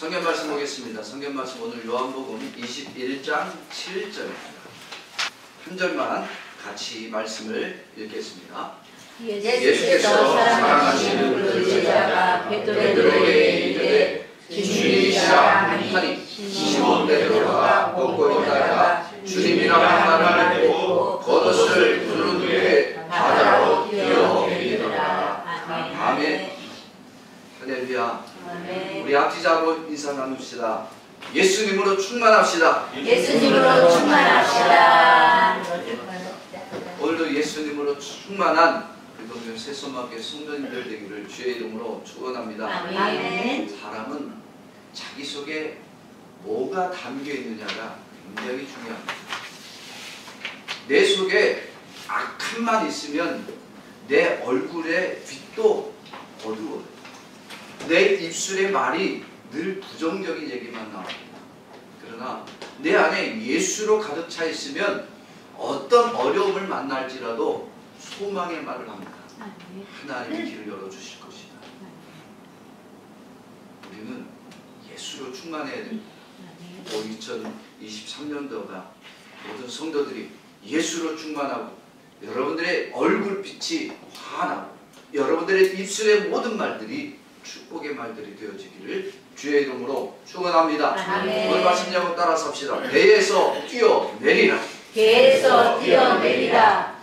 성경 말씀 보겠습니다. 성경 말씀 오늘 요한복음 21장 7절입니다. 한 절만 같이 말씀을 읽겠습니다. 예수께서 사랑하시는 그 제자가 베드로에게 이르되 주님이시라 하니 시몬 베드로가 걷고 있다가 주님이라 말을 듣고 겉옷을 두른 후에 바다로 뛰어내리더라. 아멘. 할렐루야. 우리 앞뒤자로 인사 나눕시다. 예수님으로 충만합시다. 예수님으로 충만합시다. 오늘도 예수님으로 충만한 우리 동네 새소마교회 성도님들 되기를 주의 이름으로 축원합니다. 아멘. 사람은 자기 속에 뭐가 담겨 있느냐가 굉장히 중요합니다. 내 속에 악함만 있으면 내 얼굴의 빛도 어두워요. 내 입술의 말이 늘 부정적인 얘기만 나옵니다. 그러나 내 안에 예수로 가득 차 있으면 어떤 어려움을 만날지라도 소망의 말을 합니다. 하나님의 길을 열어주실 것이다. 우리는 예수로 충만해야 됩니다. 2023년도가 모든 성도들이 예수로 충만하고 여러분들의 얼굴빛이 환하고 여러분들의 입술의 모든 말들이 축복의 말들이 되어지기를 주의 이름으로 축원합니다. 오늘 말씀 제목 따라서 합시다. 배에서 뛰어내리라. 배에서 뛰어내리라.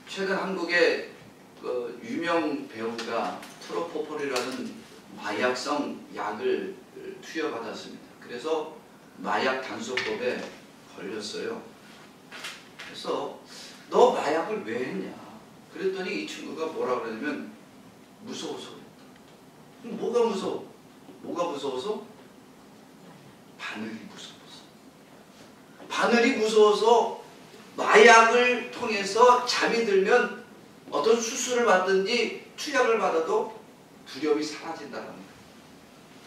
최근 한국의 그 유명 배우가 프로포폴이라는 마약성 약을 투여받았습니다. 그래서 마약 단속법에 걸렸어요. 그래서 너 마약을 왜 했냐? 그랬더니 이 친구가 뭐라 그러냐면 무서워서 그랬다. 뭐가 무서워? 뭐가 무서워서? 바늘이 무서워서. 바늘이 무서워서 마약을 통해서 잠이 들면 어떤 수술을 받든지 투약을 받아도 두려움이 사라진다는 거예요.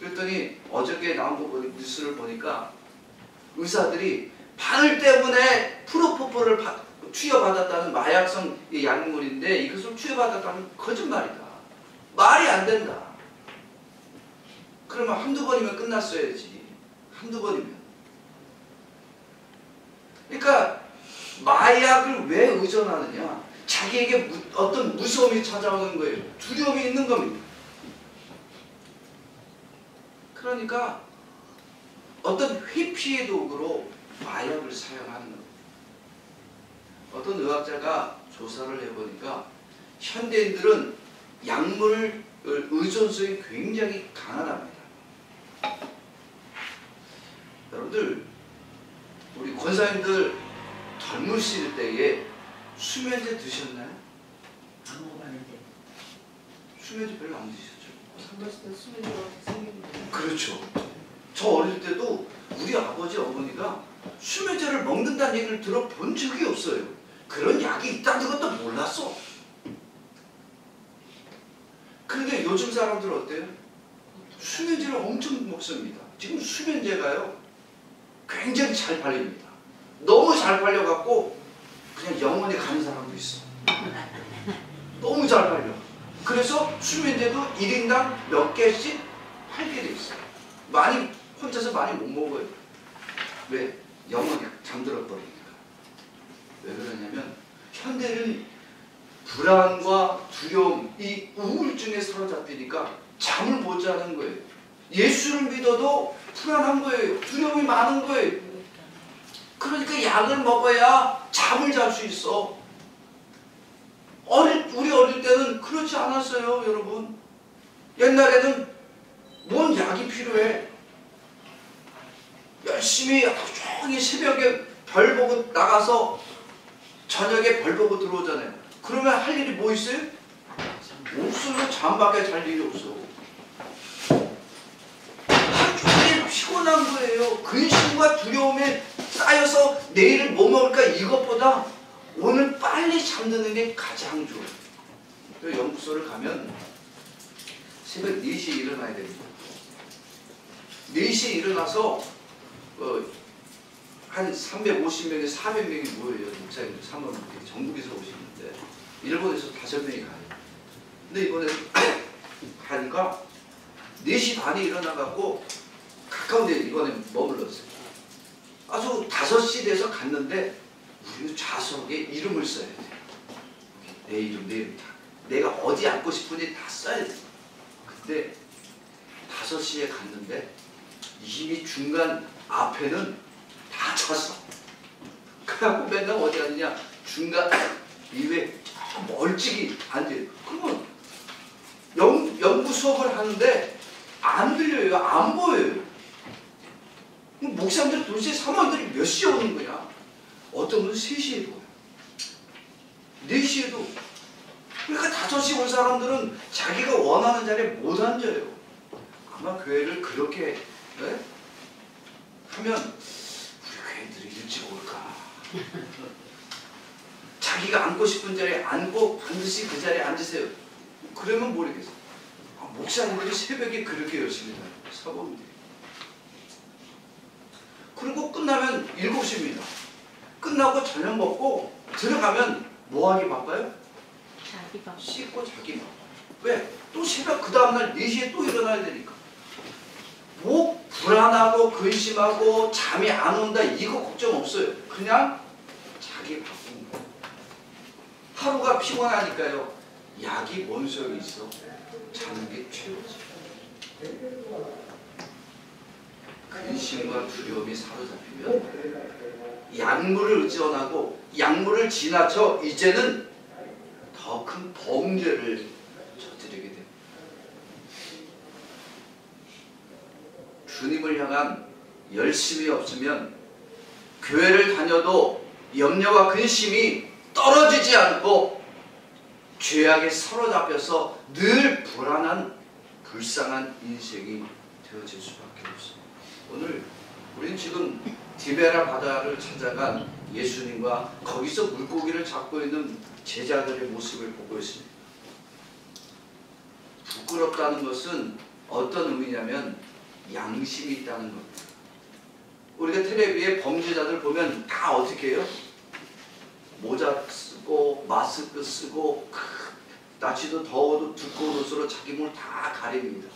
그랬더니 어저께 나온 거 보니 뉴스를 보니까 의사들이 바늘 때문에 프로포폴을 투여받았다는 마약성 약물인데 이것을 투여받았다는 거짓말이다. 말이 안 된다. 그러면 한두 번이면 끝났어야지. 한두 번이면. 그러니까 마약을 왜 의존하느냐? 자기에게 어떤 무서움이 찾아오는 거예요. 두려움이 있는 겁니다. 그러니까 어떤 회피의 도구로 마약을 사용하는 겁니다. 어떤 의학자가 조사를 해보니까 현대인들은 약물 의존성이 굉장히 강하답니다. 여러분들 우리 권사님들 젊으실 때에 수면제 드셨나요? 안 먹어봤는데. 수면제 별로 안 드셨죠? 젊었을 때 수면제가 생겼는데. 그렇죠. 저 어릴 때도 우리 아버지 어머니가 수면제를 먹는다는 얘기를 들어본 적이 없어요. 그런 약이 있다는 것도 몰랐어. 그런데 요즘 사람들 어때요? 수면제를 엄청 먹습니다. 지금 수면제가요 굉장히 잘 팔립니다. 너무 잘 팔려갖고 그냥 영원히 가는 사람도 있어. 너무 잘 팔려. 그래서 수면제도 1인당 몇 개씩 팔게 돼 있어요. 많이 혼자서 많이 못 먹어요. 왜? 영원히 잠들어 버리니까. 왜 그러냐면 현대는 불안과 두려움, 이 우울증에 사로잡히니까 잠을 못 자는 거예요. 예수를 믿어도 불안한 거예요. 두려움이 많은 거예요. 그러니까 약을 먹어야 잠을 잘 수 있어. 우리 어릴 때는 그렇지 않았어요, 여러분. 옛날에는 뭔 약이 필요해? 열심히 종일 새벽에 별 보고 나가서 저녁에 별 보고 들어오잖아요. 그러면 할 일이 뭐 있어요? 없어요. 잠밖에 잘 일이 없어. 하루 종일 피곤한 거예요. 근심과 두려움에 쌓여서 내일을 뭐 먹을까 이것보다 오늘 빨리 잠드는 게 가장 좋아요. 연구소를 가면 새벽 4시에 일어나야 됩니다. 4시에 일어나서 한 350명에 400명이 모여요. 목사님들 사모님들 전국에서 오시는데 일본에서 5명이 가요. 근데 이번에 가니까 4시 반에 일어나갖고 가까운 데 이번에 머물렀어요. 아주 5시 돼서 갔는데 우리 좌석에 이름을 써야 돼. 내 이름 다. 내가 어디 앉고 싶은지 다 써야 돼. 근데 5시에 갔는데 이미 중간 앞에는 다 찼어. 그래갖고 맨날 어디 갔느냐, 중간 이외 멀찍이 앉아요. 그러면 연구 수업을 하는데 안 들려요. 안 보여요. 목사님들 도대체 사모님들이 몇 시에 오는 거냐? 어떤 분은 3시에 보여요. 4시에도. 그러니까 5시 온 사람들은 자기가 원하는 자리에 못 앉아요. 아마 교회를 그렇게 하면 우리 교회들이 일찍 올까? 자기가 앉고 싶은 자리에 앉고 반드시 그 자리에 앉으세요. 그러면 모르겠어요. 목사님들이 새벽에 그렇게 열심히 해요. 사모님들이. 그리고 끝나면 7시입니다. 끝나고 저녁 먹고 들어가면 뭐 하기 바빠요? 자기 밥. 씻고 자기 밥. 왜? 또 새벽 그 다음날 4시에 또 일어나야 되니까. 뭐 불안하고 근심하고 잠이 안 온다 이거 걱정 없어요. 그냥 자기 바쁜 거예요. 하루가 피곤하니까요. 약이 뭔 소용이 있어? 자는 게 최고지. 근심과 두려움이 사로잡히면 약물을 의존하고 약물을 지나쳐 이제는 더 큰 범죄를 저지르게 됩니다. 주님을 향한 열심이 없으면 교회를 다녀도 염려와 근심이 떨어지지 않고 죄악에 사로잡혀서 늘 불안한 불쌍한 인생이 되어질 수밖에 없습니다. 오늘 우리는 지금 디베라 바다를 찾아간 예수님과 거기서 물고기를 잡고 있는 제자들의 모습을 보고 있습니다. 부끄럽다는 것은 어떤 의미냐면 양심이 있다는 겁니다. 우리가 텔레비에 범죄자들 보면 다 어떻게 해요? 모자 쓰고 마스크 쓰고 날씨도 더워도 두꺼운 옷으로 자기 몸을 다 가립니다.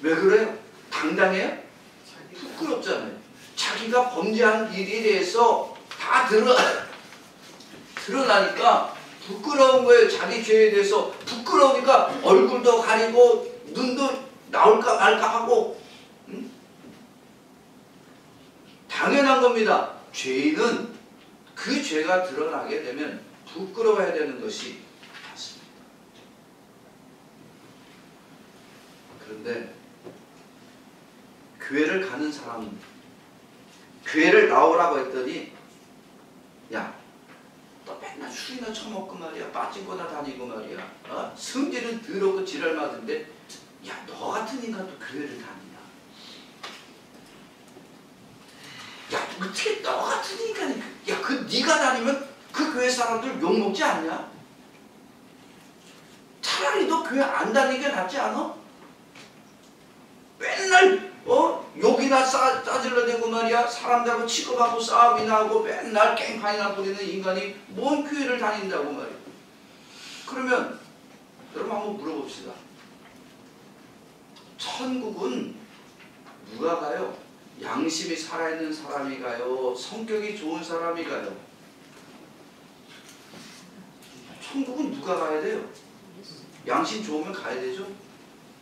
왜 그래요? 당당해요? 부끄럽잖아요. 자기가 범죄한 일에 대해서 다 드러나니까 부끄러운 거예요. 자기 죄에 대해서 부끄러우니까 얼굴도 가리고 눈도 나올까 말까 하고 당연한 겁니다. 죄인은 그 죄가 드러나게 되면 부끄러워야 되는 것이 맞습니다. 그런데 교회를 가는 사람은 교회를 나오라고 했더니 야, 너 맨날 술이나 처먹고 말이야. 빠진 거나 다니고 말이야. 성질은 더럽고 지랄맞은데 야, 너 같은 인간도 교회를 다니냐? 야, 어떻게 너 같은 인간이 야, 네가 다니면 그 교회 사람들 욕먹지 않냐? 차라리 너 교회 안 다니는 게 낫지 않아? 맨날 욕이나 짜질러대고 말이야. 사람들하고 취급하고 싸움이나 하고 맨날 깽판이나 부리는 인간이 뭔 교회를 다닌다고 말이야. 그러면 여러분 한번 물어봅시다. 천국은 누가 가요? 양심이 살아있는 사람이 가요? 성격이 좋은 사람이 가요? 천국은 누가 가야 돼요? 양심 좋으면 가야 되죠?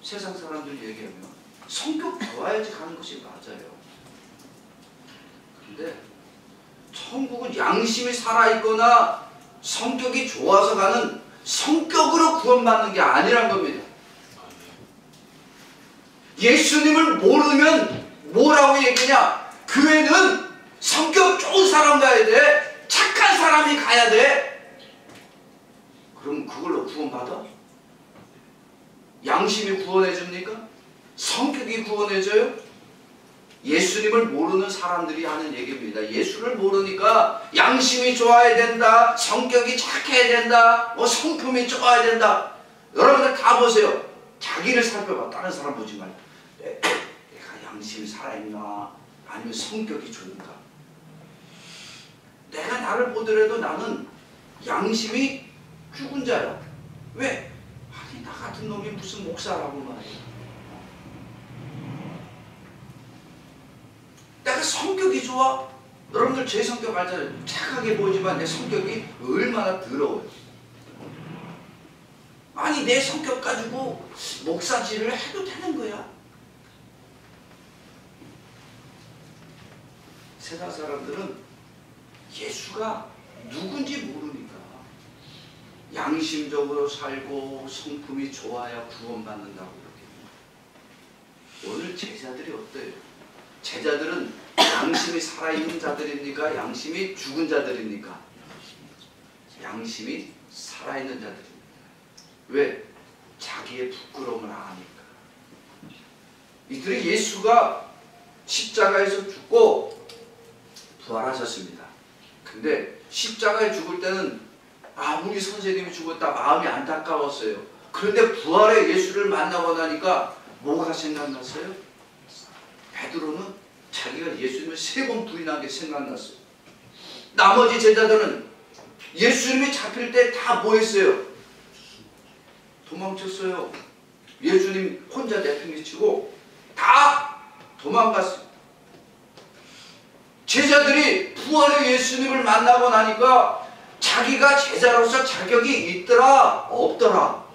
세상 사람들 얘기하면 성격 좋아야지 가는 것이 맞아요. 근데 천국은 양심이 살아있거나 성격이 좋아서 가는 성격으로 구원받는 게 아니란 겁니다. 예수님을 모르면 뭐라고 얘기냐? 교회는 성격 좋은 사람 가야 돼. 착한 사람이 가야 돼. 그럼 그걸로 구원받아? 양심이 구원해 줍니까? 성격이 구원해줘요? 예수님을 모르는 사람들이 하는 얘기입니다. 예수를 모르니까 양심이 좋아야 된다, 성격이 착해야 된다, 성품이 좋아야 된다. 여러분들 다 보세요. 자기를 살펴봐. 다른 사람 보지 말고. 내가 양심이 살아있나? 아니면 성격이 좋은가? 내가 나를 보더라도 나는 양심이 죽은 자야. 왜? 아니 나 같은 놈이 무슨 목사라고 말이야. 내가 성격이 좋아? 여러분들 제 성격 알잖아요. 착하게 보이지만 내 성격이 얼마나 더러워요. 아니 내 성격 가지고 목사질을 해도 되는 거야? 세상 사람들은 예수가 누군지 모르니까 양심적으로 살고 성품이 좋아야 구원받는다고 그러게. 오늘 제자들이 어때요? 제자들은 양심이 살아있는 자들입니까? 양심이 죽은 자들입니까? 양심이 살아있는 자들입니다. 왜? 자기의 부끄러움을 아니까. 이들이 예수가 십자가에서 죽고 부활하셨습니다. 근데 십자가에 죽을 때는 아무리 선생님이 죽었다 마음이 안타까웠어요. 그런데 부활의 예수를 만나고 나니까 뭐가 생각났어요? 베드로는 자기가 예수님을 3번 부인한 게 생각났어요. 나머지 제자들은 예수님이 잡힐 때 다 뭐 했어요? 도망쳤어요. 예수님 혼자 내팽개치고 다 도망갔어요. 제자들이 부활의 예수님을 만나고 나니까 자기가 제자로서 자격이 있더라 없더라?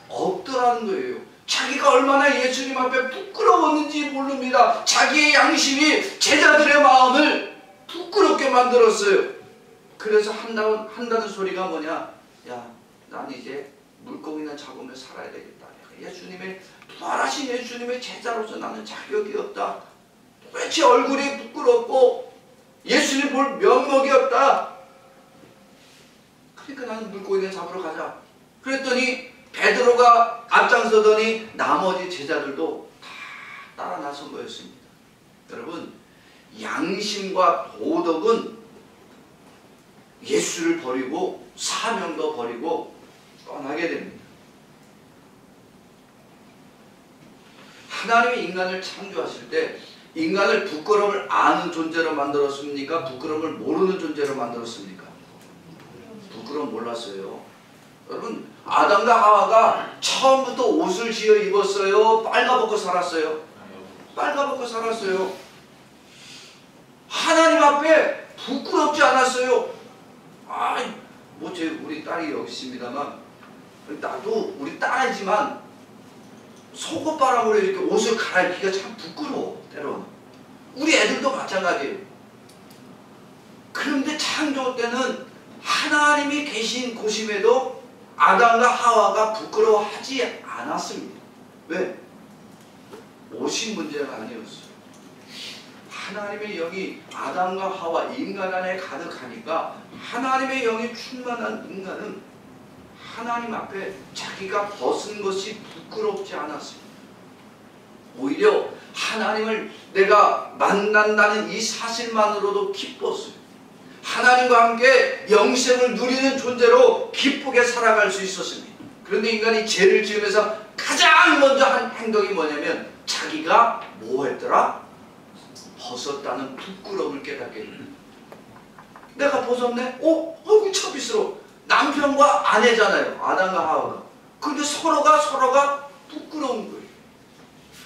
없더라는 거예요. 자기가 얼마나 예수님 앞에 부끄러웠는지 모릅니다. 자기의 양심이 제자들의 마음을 부끄럽게 만들었어요. 그래서 한다는 소리가 뭐냐? 야, 난 이제 물고기나 잡으며 살아야 되겠다. 예수님의 부활하신 예수님의 제자로서 나는 자격이 없다. 도대체 얼굴이 부끄럽고 예수님 볼 면목이 없다. 그러니까 나는 물고기나 잡으러 가자. 그랬더니 베드로가 앞장서더니 나머지 제자들도 다 따라 나선 거였습니다. 여러분, 양심과 도덕은 예수를 버리고 사명도 버리고 떠나게 됩니다. 하나님이 인간을 창조하실 때 인간을 부끄러움을 아는 존재로 만들었습니까? 부끄러움을 모르는 존재로 만들었습니까? 부끄러움 몰랐어요. 여러분, 아담과 하와가 처음부터 옷을 지어 입었어요? 빨가벗고 살았어요? 빨가벗고 살았어요. 하나님 앞에 부끄럽지 않았어요. 뭐 우리 딸이 여기 있습니다만, 나도 우리 딸이지만 속옷바람으로 이렇게 옷을 갈아입기가 참 부끄러워. 때로는 우리 애들도 마찬가지예요. 그런데 창조 때는 하나님이 계신 곳임에도 아담과 하와가 부끄러워하지 않았습니다. 왜? 옷이 문제가 아니었어요. 하나님의 영이 아담과 하와 인간 안에 가득하니까 하나님의 영이 충만한 인간은 하나님 앞에 자기가 벗은 것이 부끄럽지 않았습니다. 오히려 하나님을 내가 만난다는 이 사실만으로도 기뻤어요. 하나님과 함께 영생을 누리는 존재로 기쁘게 살아갈 수 있었습니다. 그런데 인간이 죄를 지으면서 가장 먼저 한 행동이 뭐냐면 자기가 뭐 했더라? 벗었다는 부끄러움을 깨닫게 됩니다. 내가 벗었네? 어이구 참비스러워. 남편과 아내잖아요. 아담과 하와가. 근데 서로가 부끄러운 거예요.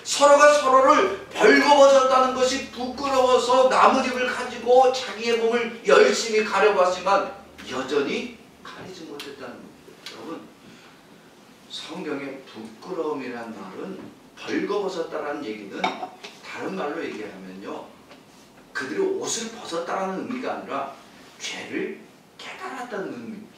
서로가 서로를 벌거벗었다는 것이 부끄러워서 나뭇잎을 가지고 자기의 몸을 열심히 가려봤지만 여전히 가리지 못했다는 겁니다. 여러분, 성경의 부끄러움이라는 말은 벌거벗었다라는 얘기는 다른 말로 얘기하면요, 그들이 옷을 벗었다라는 의미가 아니라 죄를 깨달았다는 의미입니다.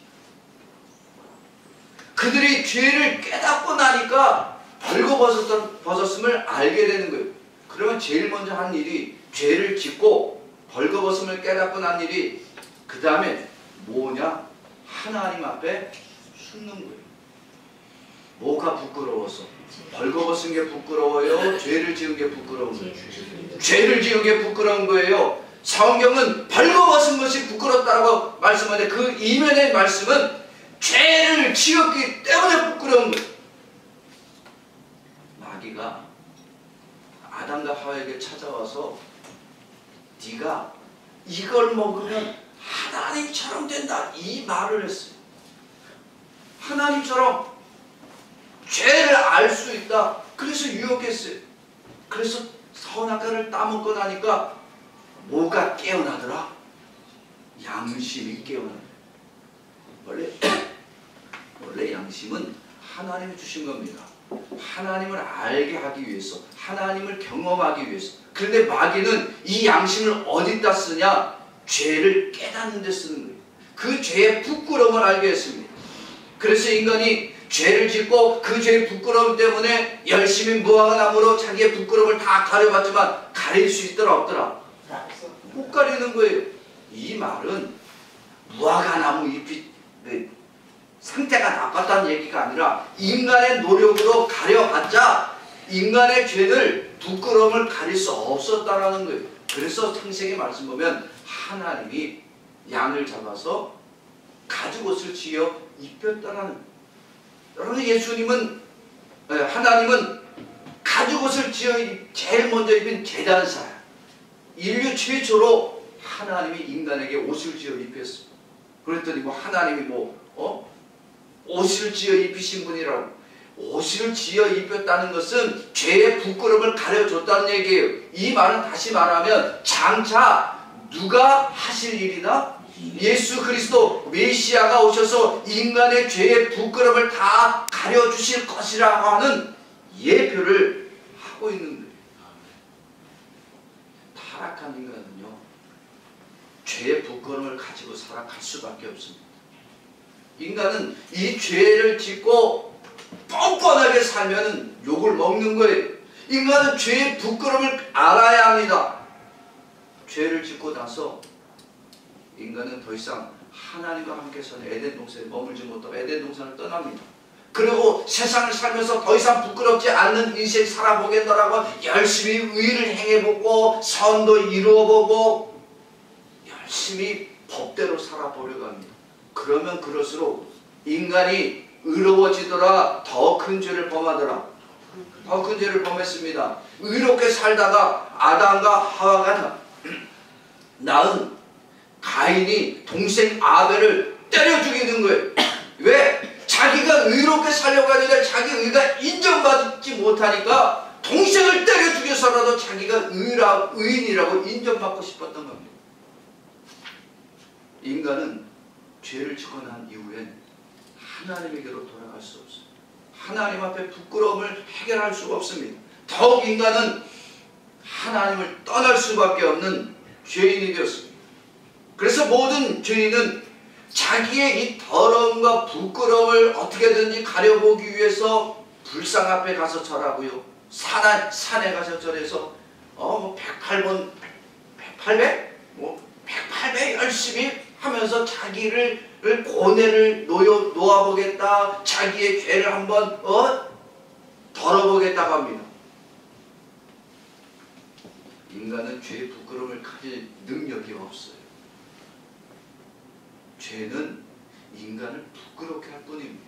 그들이 죄를 깨닫고 나니까 벌거벗었음을 알게 되는 거예요. 그러면 제일 먼저 한 일이 죄를 짓고 벌거벗음을 깨닫고 난 일이 그 다음에 뭐냐? 하나님 앞에 숨는 거예요. 뭐가 부끄러워서? 벌거벗은 게 부끄러워요? 죄를 지은 게 부끄러운 거예요? 죄를 지은 게 부끄러운 거예요. 성경은 벌거벗은 것이 부끄럽다고 말씀하는데 그 이면의 말씀은 죄를 지었기 때문에 부끄러운 거예요. 마귀가 아담과 하와에게 찾아와서 네가 이걸 먹으면 하나님처럼 된다 이 말을 했어요. 하나님처럼. 죄를 알 수 있다. 그래서 유혹했어요. 그래서 선악과를 따먹고 나니까 뭐가 깨어나더라? 양심이 깨어나요. 원래 양심은 하나님이 주신 겁니다. 하나님을 알게 하기 위해서, 하나님을 경험하기 위해서. 그런데 마귀는 이 양심을 어디다 쓰냐? 죄를 깨닫는 데 쓰는 거예요. 그 죄의 부끄러움을 알게 했습니다. 그래서 인간이 죄를 짓고 그 죄의 부끄러움 때문에 열심히 무화과나무로 자기의 부끄러움을 다 가려봤지만 가릴 수 있더라 없더라? 못 가리는 거예요. 이 말은 무화과나무 잎이 상태가 나빴다는 얘기가 아니라 인간의 노력으로 가려봤자 인간의 죄를 부끄러움을 가릴 수 없었다라는 거예요. 그래서 창세기 말씀 보면 하나님이 양을 잡아서 가죽옷을 지어 입혔다라는 거예요. 여러분 하나님은 가죽옷을 지어 제일 먼저 입힌 제단사야. 인류 최초로 하나님이 인간에게 옷을 지어 입혔습니다. 그랬더니 하나님이 옷을 지어 입히신 분이라고. 옷을 지어 입혔다는 것은 죄의 부끄러움을 가려줬다는 얘기예요. 이 말은 다시 말하면 장차 누가 하실 일이나 예수 그리스도 메시아가 오셔서 인간의 죄의 부끄러움을 다 가려주실 것이라고 하는 예표를 하고 있는 거예요. 타락한 인간은요, 죄의 부끄러움을 가지고 살아갈 수밖에 없습니다. 인간은 이 죄를 짓고 뻔뻔하게 살면 욕을 먹는 거예요. 인간은 죄의 부끄러움을 알아야 합니다. 죄를 짓고 나서 인간은 더 이상 하나님과 함께 사는 에덴 동산에 머물지 못하고 에덴 동산을 떠납니다. 그리고 세상을 살면서 더 이상 부끄럽지 않는 인생 살아보겠다라고 열심히 의를 행해보고 선도 이루어보고 열심히 법대로 살아보려고 합니다. 그러면 그럴수록 인간이 의로워지더라 더 큰 죄를 범하더라. 더 큰 죄를 범했습니다. 의롭게 살다가 아담과 하와가 낳은 가인이 동생 아벨을 때려 죽이는 거예요. 왜? 자기가 의롭게 살려고 하는데 자기 의가 인정받지 못하니까 동생을 때려 죽여서라도 자기가 의인이라고 인정받고 싶었던 겁니다. 인간은 죄를 짓고 난 이후엔 하나님에게로 돌아갈 수 없어요. 하나님 앞에 부끄러움을 해결할 수가 없습니다. 더욱 인간은 하나님을 떠날 수밖에 없는 죄인이 되었습니다. 그래서 모든 죄인은 자기의 이 더러움과 부끄러움을 어떻게든지 가려보기 위해서 불상 앞에 가서 절하고요. 산에 가서 절해서 108번 108배 열심히 하면서 자기를 고뇌를 놓아보겠다, 자기의 죄를 한번 덜어보겠다고 합니다. 인간은 죄의 부끄러움을 가질 능력이 없어요. 죄는 인간을 부끄럽게 할 뿐입니다.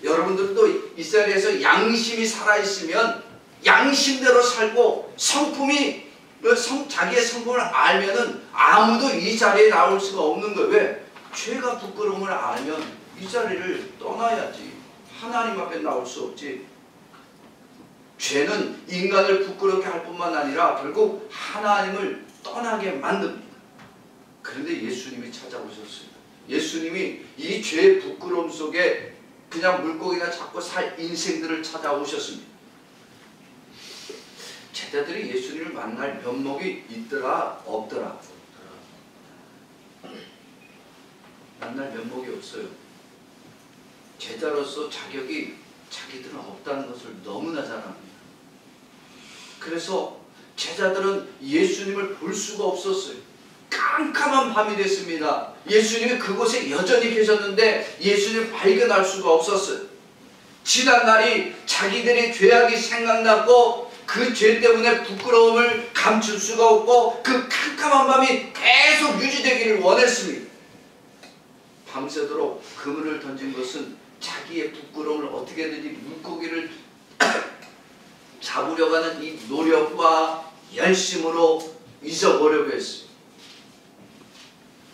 여러분들도 이 자리에서 양심이 살아있으면 양심대로 살고 자기의 성품을 알면은 아무도 이 자리에 나올 수가 없는 거예요. 왜? 죄가 부끄러움을 알면 이 자리를 떠나야지. 하나님 앞에 나올 수 없지. 죄는 인간을 부끄럽게 할 뿐만 아니라 결국 하나님을 떠나게 만듭니다. 그런데 예수님이 찾아오셨습니다. 예수님이 이 죄의 부끄러움 속에 그냥 물고기나 잡고 살 인생들을 찾아오셨습니다. 제자들이 예수님을 만날 면목이 있더라 없더라? 만날 면목이 없어요. 제자로서 자격이 자기들은 없다는 것을 너무나 잘 압니다. 그래서 제자들은 예수님을 볼 수가 없었어요. 깜깜한 밤이 됐습니다. 예수님이 그곳에 여전히 계셨는데 예수님을 발견할 수가 없었어요. 지난날이 자기들의 죄악이 생각났고 그 죄 때문에 부끄러움을 감출 수가 없고 그 깜깜한 밤이 계속 유지되기를 원했습니다. 밤새도록 그물을 던진 것은 자기의 부끄러움을 어떻게든지 물고기를 잡으려고 하는 이 노력과 열심으로 잊어보려고 했어요.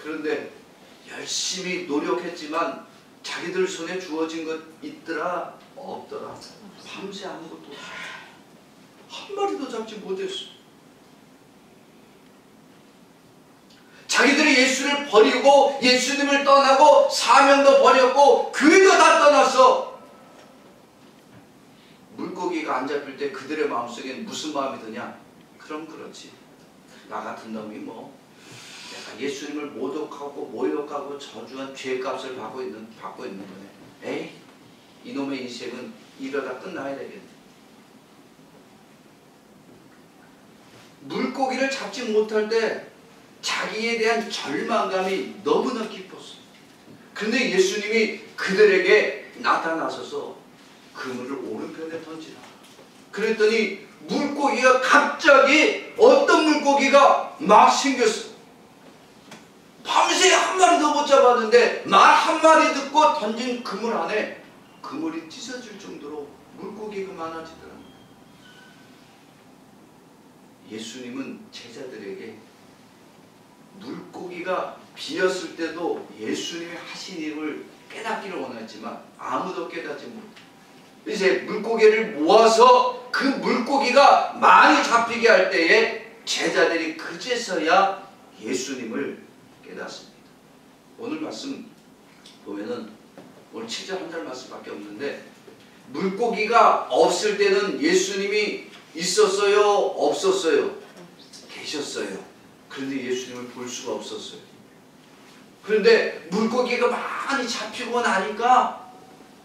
그런데 열심히 노력했지만 자기들 손에 주어진 것 있더라 없더라. 밤새 아무것도 한 마리도 잡지 못했어. 자기들이 예수를 버리고 예수님을 떠나고 사명도 버렸고 교회도 다 떠났어. 물고기가 안 잡힐 때 그들의 마음속엔 무슨 마음이 드냐? 그럼 그렇지. 나 같은 놈이 뭐 내가 예수님을 모독하고 모욕하고 저주한 죄값을 받고 있는 거네. 에이, 이놈의 인생은 이러다 끝나야 되겠네. 물고기를 잡지 못할 때 자기에 대한 절망감이 너무나 깊었어. 그런데 예수님이 그들에게 나타나셔서 그물을 오른편에 던지라. 그랬더니 물고기가 갑자기 어떤 물고기가 막 생겼어. 밤새 한 마리도 못 잡았는데 말 한 마리 듣고 던진 그물 안에 그물이 찢어질 정도로 물고기가 많아지더라. 예수님은 제자들에게 물고기가 비었을 때도 예수님이 하신 일을 깨닫기를 원했지만 아무도 깨닫지 못해. 이제 물고기를 모아서 그 물고기가 많이 잡히게 할 때에 제자들이 그제서야 예수님을 깨닫습니다. 오늘 말씀 보면은 오늘 7절 한 절 말씀밖에 없는데 물고기가 없을 때는 예수님이 있었어요? 없었어요? 계셨어요. 그런데 예수님을 볼 수가 없었어요. 그런데 물고기가 많이 잡히고 나니까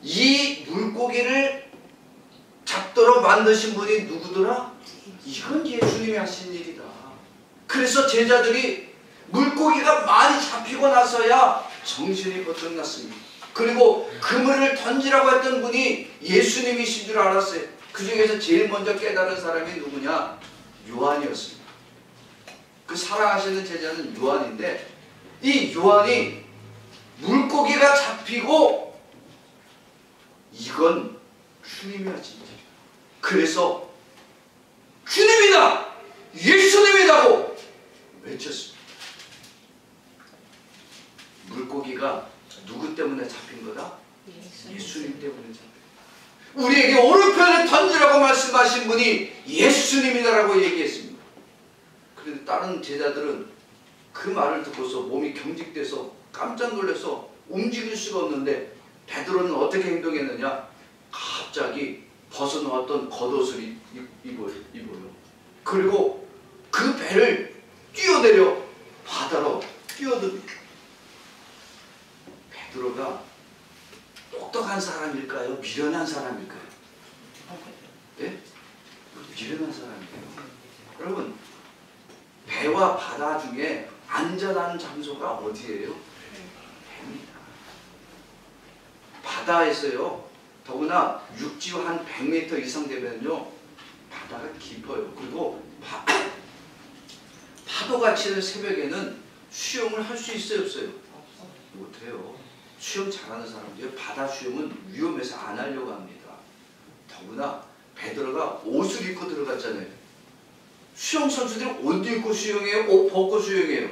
이 물고기를 잡도록 만드신 분이 누구더라? 이건 예수님이 하신 일이다. 그래서 제자들이 물고기가 많이 잡히고 나서야 정신이 번쩍 났습니다. 그리고 그물을 던지라고 했던 분이 예수님이신 줄 알았어요. 그 중에서 제일 먼저 깨달은 사람이 누구냐? 요한이었습니다. 그 사랑하시는 제자는 요한인데 이 요한이 물고기가 잡히고 이건 주님이 하신 일이다. 그래서 주님이다! 예수님이다고 외쳤습니다. 물고기가 누구 때문에 잡힌 거다? 예수님 때문에 잡힌 거다. 우리에게 오른편에 던지라고 말씀하신 분이 예수님이다라고 얘기했습니다. 그런데 다른 제자들은 그 말을 듣고서 몸이 경직돼서 깜짝 놀라서 움직일 수가 없는데 베드로는 어떻게 행동했느냐? 갑자기 벗어놓았던 겉옷을 입어요. 그리고 그 배를 뛰어내려 바다로 뛰어듭니다. 베드로가 똑똑한 사람일까요? 미련한 사람일까요? 네? 미련한 사람이에요. 여러분, 배와 바다 중에 안전한 장소가 어디예요? 배입니다. 바다에서요, 더구나 육지와 한 100m 이상 되면요, 바다가 깊어요. 그리고 파도가 치는 새벽에는 수영을 할 수 있어요, 없어요? 못해요. 수영 잘하는 사람들이 바다 수영은 위험해서 안 하려고 합니다. 더구나 베드로가 옷을 입고 들어갔잖아요. 수영 선수들이 옷 입고 수영해요? 옷 벗고 수영해요?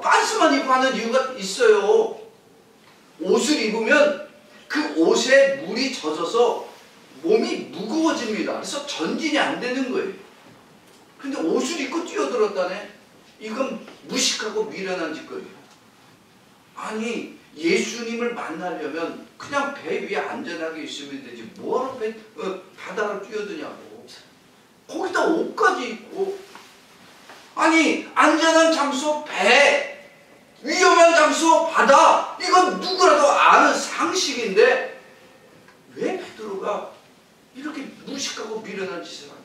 빤스만 입고 하는 이유가 있어요. 옷을 입으면 그 옷에 물이 젖어서 몸이 무거워집니다. 그래서 전진이 안 되는 거예요. 근데 옷을 입고 뛰어들었다네? 이건 무식하고 미련한 짓거리예요. 아니, 예수님을 만나려면 그냥 배 위에 안전하게 있으면 되지 뭐하러 바다로 뛰어드냐고. 거기다 옷까지 입고. 아니, 안전한 장소 배, 위험한 장소 바다, 이건 누구라도 아는 상식인데 왜 베드로가 이렇게 무식하고 미련한 짓을 하냐.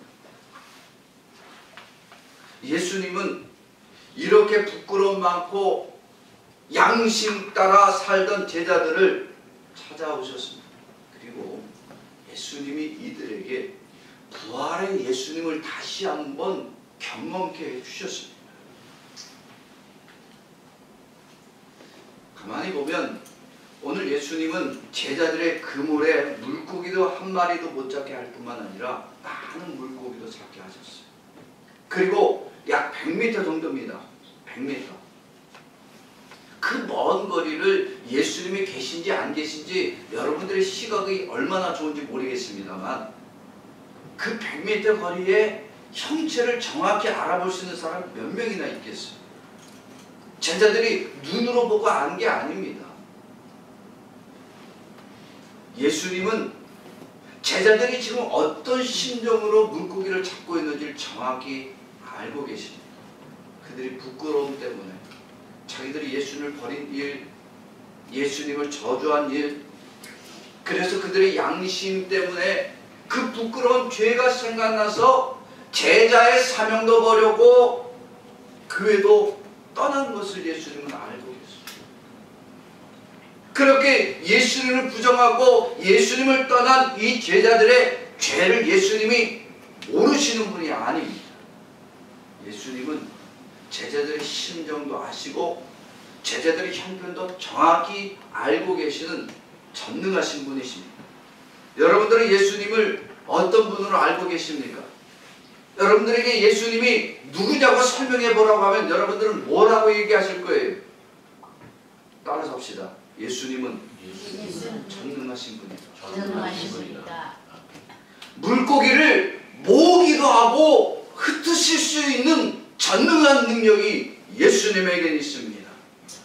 예수님은 이렇게 부끄러움 많고 양심 따라 살던 제자들을 찾아오셨습니다. 그리고 예수님이 이들에게 부활의 예수님을 다시 한번 경험케 해주셨습니다. 가만히 보면 오늘 예수님은 제자들의 그물에 물고기도 한 마리도 못 잡게 할 뿐만 아니라 많은 물고기도 잡게 하셨어요. 그리고 약 100m 정도입니다. 100m. 그 먼 거리를 예수님이 계신지 안 계신지 여러분들의 시각이 얼마나 좋은지 모르겠습니다만 그 100m 거리에 형체를 정확히 알아볼 수 있는 사람이 몇 명이나 있겠어요. 제자들이 눈으로 보고 아는 게 아닙니다. 예수님은 제자들이 지금 어떤 심정으로 물고기를 잡고 있는지를 정확히 알고 계십니다. 그들이 부끄러움 때문에 자기들이 예수님을 버린 일, 예수님을 저주한 일, 그래서 그들의 양심 때문에 그 부끄러운 죄가 생각나서 제자의 사명도 버렸고 교회도 떠난 것을 예수님은 알고 계십니다. 그렇게 예수님을 부정하고 예수님을 떠난 이 제자들의 죄를 예수님이 모르시는 분이 아닙니다. 예수님은 제자들의 심정도 아시고 제자들의 형편도 정확히 알고 계시는 전능하신 분이십니다. 여러분들은 예수님을 어떤 분으로 알고 계십니까? 여러분들에게 예수님이 누구냐고 설명해 보라고 하면 여러분들은 뭐라고 얘기하실 거예요? 따라서 합시다. 예수님은 전능하신 분이다. 전능하신 분이다. 물고기를 모으기도 하고 흩으실 수 있는 전능한 능력이 예수님에게 있습니다.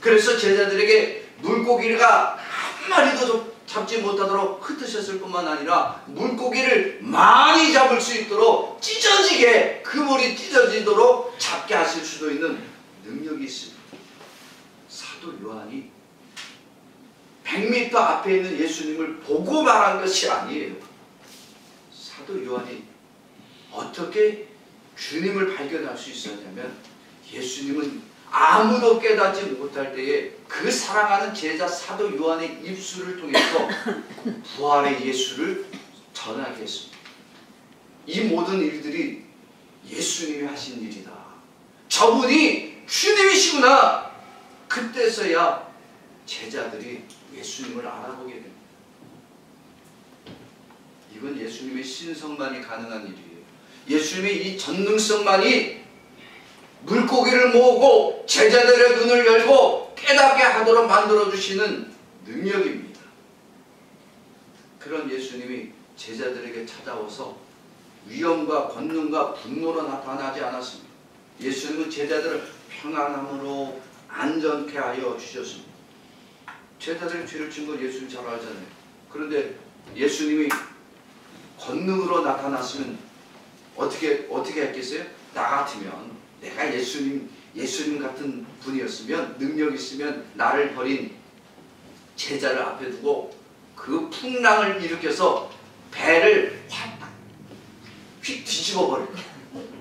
그래서 제자들에게 물고기가 한 마리도 잡지 못하도록 흩으셨을 뿐만 아니라 물고기를 많이 잡을 수 있도록 찢어지게 그물이 찢어지도록 잡게 하실 수도 있는 능력이 있습니다. 사도 요한이 100m 앞에 있는 예수님을 보고 말한 것이 아니에요. 사도 요한이 어떻게 주님을 발견할 수 있었냐면 예수님은 아무도 깨닫지 못할 때에 그 사랑하는 제자 사도 요한의 입술을 통해서 부활의 예수를 전하게 했습니다. 이 모든 일들이 예수님이 하신 일이다. 저분이 주님이시구나. 그때서야 제자들이 예수님을 알아보게 됩니다. 이건 예수님의 신성만이 가능한 일이에요. 예수님의 이 전능성만이 물고기를 모으고 제자들의 눈을 열고 깨닫게 하도록 만들어주시는 능력입니다. 그런 예수님이 제자들에게 찾아와서 위엄과 권능과 분노로 나타나지 않았습니다. 예수님은 제자들을 평안함으로 안전케 하여 주셨습니다. 제자들이 죄를 진 건 예수님 잘 알잖아요. 그런데 예수님이 권능으로 나타났으면 어떻게 했겠어요? 나 같으면 내가 예수님 같은 분이었으면 능력 있으면 나를 버린 제자를 앞에 두고 그 풍랑을 일으켜서 배를 휙 뒤집어 버릴 거야.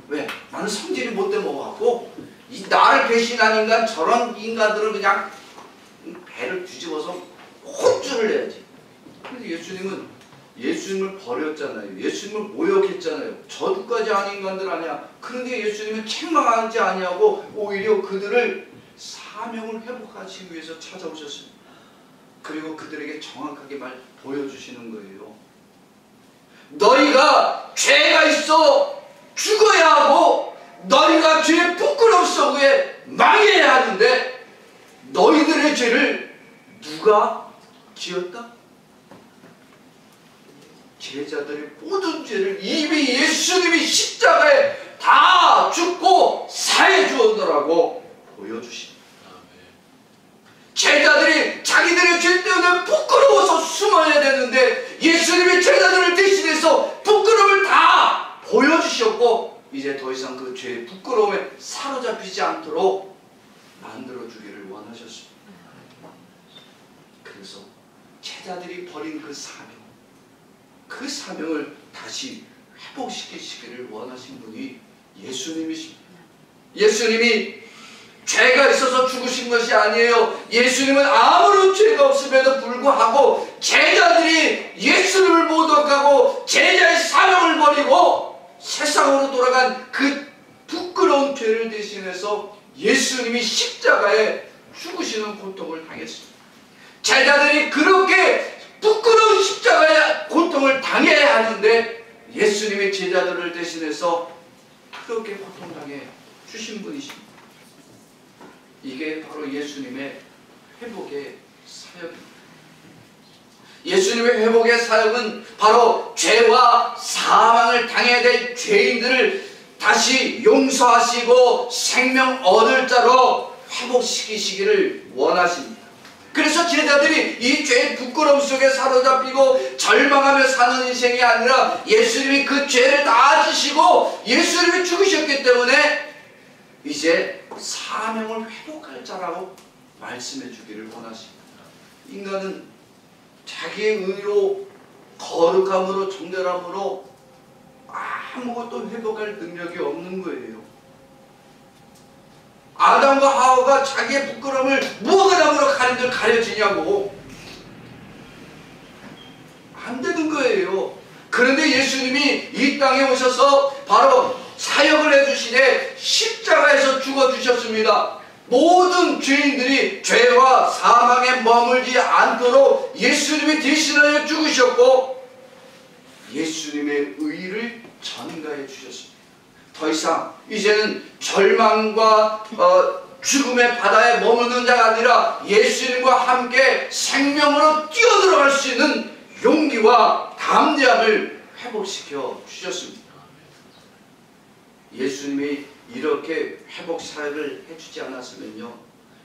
왜? 나는 성질이 못돼 먹어갖고 이 나를 배신한 인간 저런 인간들은 그냥 배를 뒤집어서 혼쭐을 내야지. 그런데 예수님을 버렸잖아요. 예수님을 모욕했잖아요. 저주까지 한 인간들 아니야. 그런데 예수님은 책망하지 아니하고 오히려 그들을 사명을 회복하시기 위해서 찾아오셨습니다. 그리고 그들에게 정확하게 보여주시는 거예요. 너희가 죄가 있어 죽어야 하고 너희가 죄의 부끄러움 속에 망해야 하는데 너희들의 죄를 누가 지었다? 제자들의 모든 죄를 이미 예수님이 십자가에 다 죽고 사해 주었더라고 보여주십니다. 제자들이 자기들의 죄 때문에 부끄러워서 숨어야 되는데 예수님이 제자들을 대신해서 부끄러움을 다 보여주셨고 이제 더 이상 그 죄의 부끄러움에 사로잡히지 않도록 만들어주기를 원하셨습니다. 그래서 제자들이 버린 그 사명을 다시 회복시키시기를 원하신 분이 예수님이십니다. 예수님이 죄가 있어서 죽으신 것이 아니에요. 예수님은 아무런 죄가 없음에도 불구하고 제자들이 예수님을 모독하고 제자의 사명을 버리고 세상으로 돌아간 그 부끄러운 죄를 대신해서 예수님이 십자가에 죽으시는 고통을 당했습니다. 제자들이 그렇게 부끄러운 십자가의 고통을 당해야 하는데 예수님이 제자들을 대신해서 그렇게 고통당해 주신 분이십니다. 이게 바로 예수님의 회복의 사역입니다. 예수님의 회복의 사역은 바로 죄와 사망을 당해야 될 죄인들을 다시 용서하시고 생명 얻을 자로 회복시키시기를 원하십니다. 그래서 제자들이 이 죄의 부끄러움 속에 사로잡히고 절망하며 사는 인생이 아니라 예수님이 그 죄를 다 지시고 예수님이 죽으셨기 때문에 이제 사명을 회복할 자라고 말씀해 주기를 원하십니다. 인간은 자기의 의로 거룩함으로 정결함으로 아무것도 회복할 능력이 없는 거예요. 아담과 하와가 자기의 부끄러움을 무엇을 함으로 가려지냐고. 안 되는 거예요. 그런데 예수님이 이 땅에 오셔서 바로 사역을 해주시되 십자가에서 죽어주셨습니다. 모든 죄인들이 죄와 사망에 머물지 않도록 예수님이 대신하여 죽으셨고 예수님의 의를 전가해 주셨습니다. 더 이상 이제는 절망과 죽음의 바다에 머무는 자가 아니라 예수님과 함께 생명으로 뛰어들어갈 수 있는 용기와 담대함을 회복시켜 주셨습니다. 예수님이 이렇게 회복 사역을 해주지 않았으면요,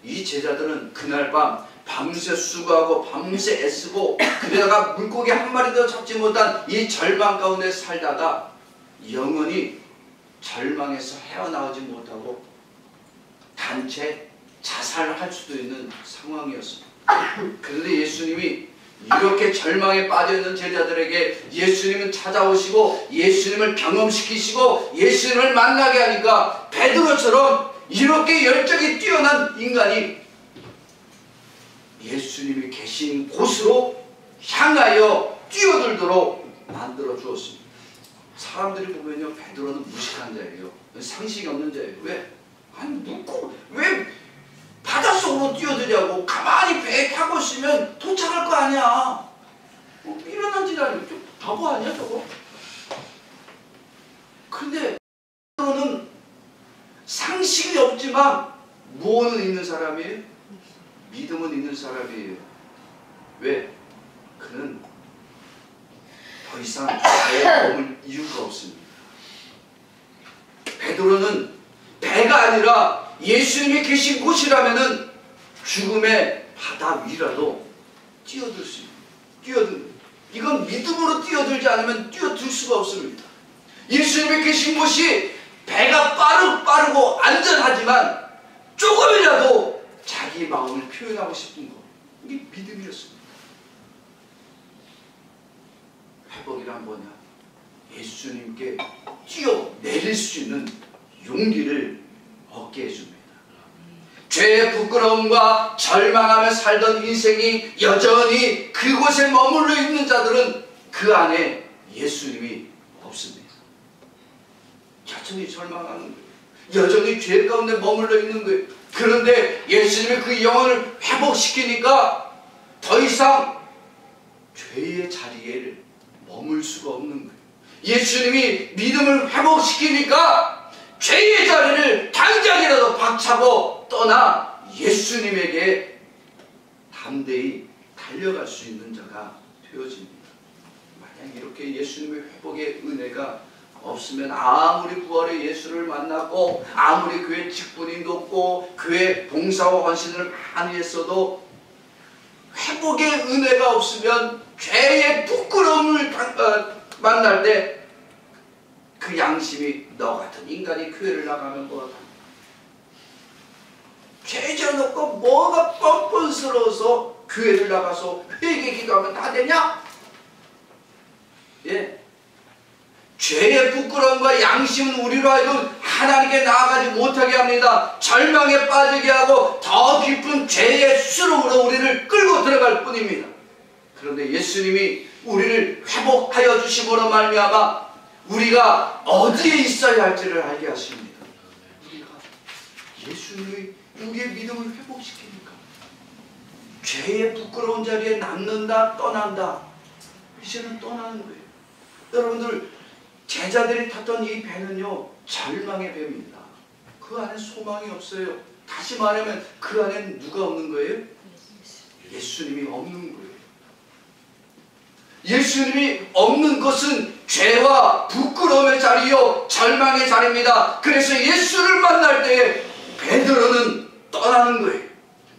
이 제자들은 그날 밤 밤새 수고하고 밤새 애쓰고 그러다가 물고기 한 마리도 잡지 못한 이 절망 가운데 살다가 영원히 절망에서 헤어나오지 못하고 단체 자살할 수도 있는 상황이었습니다. 그런데 예수님이 이렇게 절망에 빠져있는 제자들에게 예수님은 찾아오시고 예수님을 경험시키시고 예수님을 만나게 하니까 베드로처럼 이렇게 열정이 뛰어난 인간이 예수님이 계신 곳으로 향하여 뛰어들도록 만들어 주었습니다. 사람들이 보면요, 베드로는 무식한 자예요. 상식이 없는 자예요. 왜? 아니, 묻고 왜 바닷속으로 뛰어드냐고. 가만히 배에 타고 있으면 도착할 거 아니야. 일어난 짓 아니고 좀 바보 아니야 저거? 근데 베드로는 상식이 없지만 무언은 있는 사람이에요? 믿음은 있는 사람이에요. 왜? 그는 더 이상 배에 머물 이유가 없습니다. 베드로는 배가 아니라 예수님이 계신 곳이라면은 죽음의 바다 위라도 뛰어들 수 있어요. 이건 믿음으로 뛰어들지 않으면 뛰어들 수가 없습니다. 예수님이 계신 곳이 배가 빠르고 안전하지만 조금이라도 자기 마음을 표현하고 싶은 것, 이게 믿음이었습니다. 회복이란 뭐냐? 예수님께 뛰어내릴 수 있는 용기를 얻게 해줍니다. 죄의 부끄러움과 절망하며 살던 인생이 여전히 그곳에 머물러 있는 자들은 그 안에 예수님이 없습니다. 여전히 절망하는 거예요. 여전히 죄 가운데 머물러 있는 거예요. 그런데 예수님이 그 영혼을 회복시키니까 더 이상 죄의 자리에 머물 수가 없는 거예요. 예수님이 믿음을 회복시키니까 죄의 자리를 당장이라도 박차고 떠나 예수님에게 담대히 달려갈 수 있는 자가 되어집니다. 만약 이렇게 예수님의 회복의 은혜가 없으면 아무리 부활의 예수를 만났고 아무리 교회 직분이 높고 교회 봉사와 헌신을 많이 했어도 회복의 은혜가 없으면 죄의 부끄러움을 만날 때 그 양심이 너 같은 인간이 교회를 나가면 뭐하다. 죄 져놓고 뭐가 뻔뻔스러워서 교회를 나가서 회개 기도하면 다 되냐? 예. 죄의 부끄러움과 양심은 우리로 하여금 하나님께 나아가지 못하게 합니다. 절망에 빠지게 하고 더 깊은 죄의 수렁으로 우리를 끌고 들어갈 뿐입니다. 그런데 예수님이 우리를 회복하여 주심으로 말미암아 우리가 어디에 있어야 할지를 알게 하십니다. 우리가 예수님이 우리의 믿음을 회복시키니까 죄의 부끄러운 자리에 남는다, 떠난다. 이제는 떠나는 거예요. 여러분들, 제자들이 탔던 이 배는요, 절망의 배입니다. 그 안에 소망이 없어요. 다시 말하면 그 안에는 누가 없는 거예요? 예수님이 없는 거예요. 예수님이 없는 것은 죄와 부끄러움의 자리요 절망의 자리입니다. 그래서 예수를 만날 때 베드로는 떠나는 거예요.